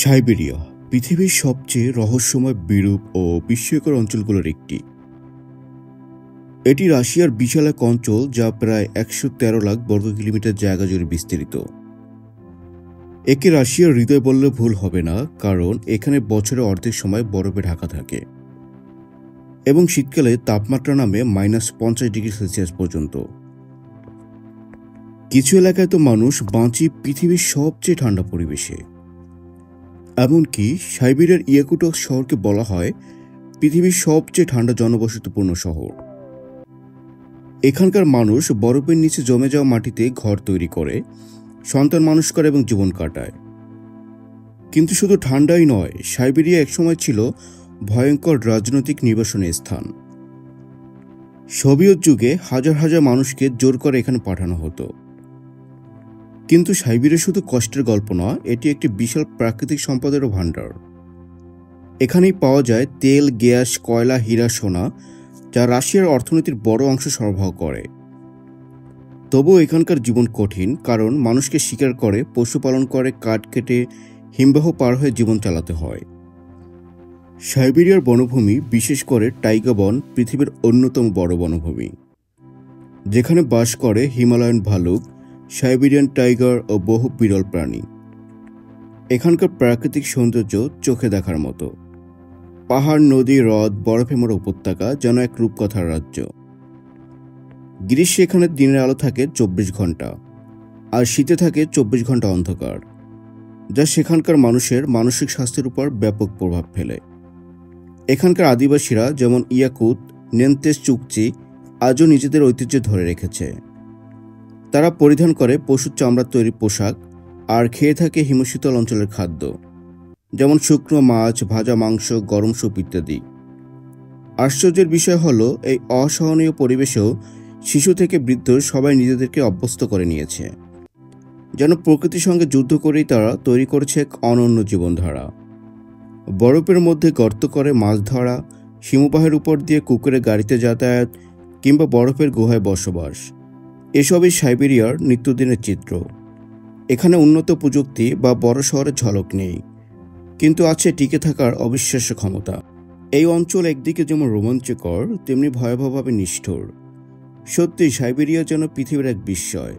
Siberia পৃথিবীর সবচেয়ে রহস্যময় বিরূপ ও বিস্ময়কর অঞ্চলগুলোর একটি। এটি রাশিয়ার বিশাল এক অঞ্চল, যা প্রায় 113 লাখ বর্গ কিলোমিটার জায়গা জুড়ে বিস্তৃত। একে রাশিয়ার হৃদয় বললে ভুল হবে না, কারণ এখানে বছরের অর্ধেক সময় বরফে ঢাকা থাকে এবং শীতকালে তাপমাত্রা নামে -50 ডিগ্রি সেলসিয়াস পর্যন্ত। কিছু এলাকায় তো মানুষ বাঁচি পৃথিবীর সবচেয়ে ঠান্ডা পরিবেশে। এমনকি সাইবেরিয়ার ইয়াকুটস্ক শহরকে বলা হয় পৃথিবীর সবচেয়ে ঠান্ডা জনবসতিপূর্ণ শহর। এখানকার মানুষ বরফের নিচে জমে যাওয়া মাটিতে ঘর তৈরি করে, সন্তান মানুষ করে এবং জীবন কাটায়। কিন্তু শুধু ঠান্ডাই নয়, সাইবেরিয়া একসময় ছিল ভয়ঙ্কর রাজনৈতিক নির্বাসনের স্থান। সোভিয়েত যুগে হাজার হাজার মানুষকে জোর করে এখানে পাঠানো হতো। কিন্তু সাইবেরিয়া শুধু কষ্টের গল্প নয়, এটি একটি বিশাল প্রাকৃতিক সম্পদেরও ভাণ্ডার। এখানেই পাওয়া যায় তেল, গ্যাস, কয়লা, হীরা, সোনা, যা রাশিয়ার অর্থনীতির বড় অংশ সরবরাহ করে। তবুও এখানকার জীবন কঠিন, কারণ মানুষকে শিকার করে, পশুপালন করে, কাঠ কেটে হিমবাহ পার হয়ে জীবন চালাতে হয়। সাইবেরিয়ার বনভূমি, বিশেষ করে টাইগা বন, পৃথিবীর অন্যতম বড় বনভূমি, যেখানে বাস করে হিমালয়ান ভালুক, সাইবেরিয়ান টাইগার ও বহু বিরল প্রাণী। এখানকার প্রাকৃতিক সৌন্দর্য চোখে দেখার মতো। পাহাড়, নদী, হ্রদ, বরফে মোড়া উপত্যকা, যেন এক রূপকথার রাজ্য। গ্রীষ্মে এখানে দিনের আলো থাকে 24 ঘন্টা, আর শীতে থাকে 24 ঘন্টা অন্ধকার, যা সেখানকার মানুষের মানসিক স্বাস্থ্যের উপর ব্যাপক প্রভাব ফেলে। এখানকার আদিবাসীরা, যেমন ইয়াকুত, নেনতেস চুকচি, আজও নিজেদের ঐতিহ্য ধরে রেখেছে। তারা পরিধান করে পশুর চামড়ার তৈরি পোশাক আর খেয়ে থাকে হিমশীতল অঞ্চলের খাদ্য, যেমন শুকনো মাছ, ভাজা মাংস, গরম স্যুপ ইত্যাদি। আশ্চর্যের বিষয় হলো, এই অসহনীয় পরিবেশেও শিশু থেকে বৃদ্ধ সবাই নিজেদেরকে অভ্যস্ত করে নিয়েছে। যেন প্রকৃতির সঙ্গে যুদ্ধ করেই তারা তৈরি করেছে এক অনন্য জীবনধারা। বরফের মধ্যে গর্ত করে মাছ ধরা, হিমবাহের উপর দিয়ে কুকুরের গাড়িতে যাতায়াত, কিংবা বরফের গুহায় বসবাস, এসবই সাইবেরিয়ার নিত্যদিনের চিত্র। এখানে উন্নত প্রযুক্তি বা বড় শহরের ঝলক নেই, কিন্তু আছে টিকে থাকার অবিশ্বাস্য ক্ষমতা। এই অঞ্চল একদিকে যেমন রোমাঞ্চকর, তেমনি ভয়াবহভাবে নিষ্ঠুর। সত্যি সাইবেরিয়া যেন পৃথিবীর এক বিস্ময়,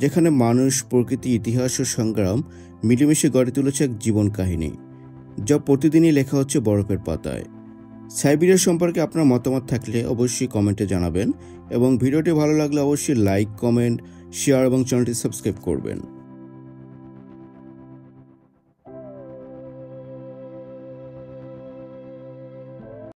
যেখানে মানুষ, প্রকৃতি, ইতিহাস ও সংগ্রাম মিলেমিশে গড়ে তুলেছে এক জীবন কাহিনী, যা প্রতিদিনই লেখা হচ্ছে বরফের পাতায়। সাইবেরিয়া সম্পর্কে আপনার মতামত থাকলে অবশ্যই কমেন্টে জানাবেন, এবং ভিডিওটি ভালো লাগলে অবশ্যই লাইক, কমেন্ট, শেয়ার এবং চ্যানেলটি সাবস্ক্রাইব করবেন।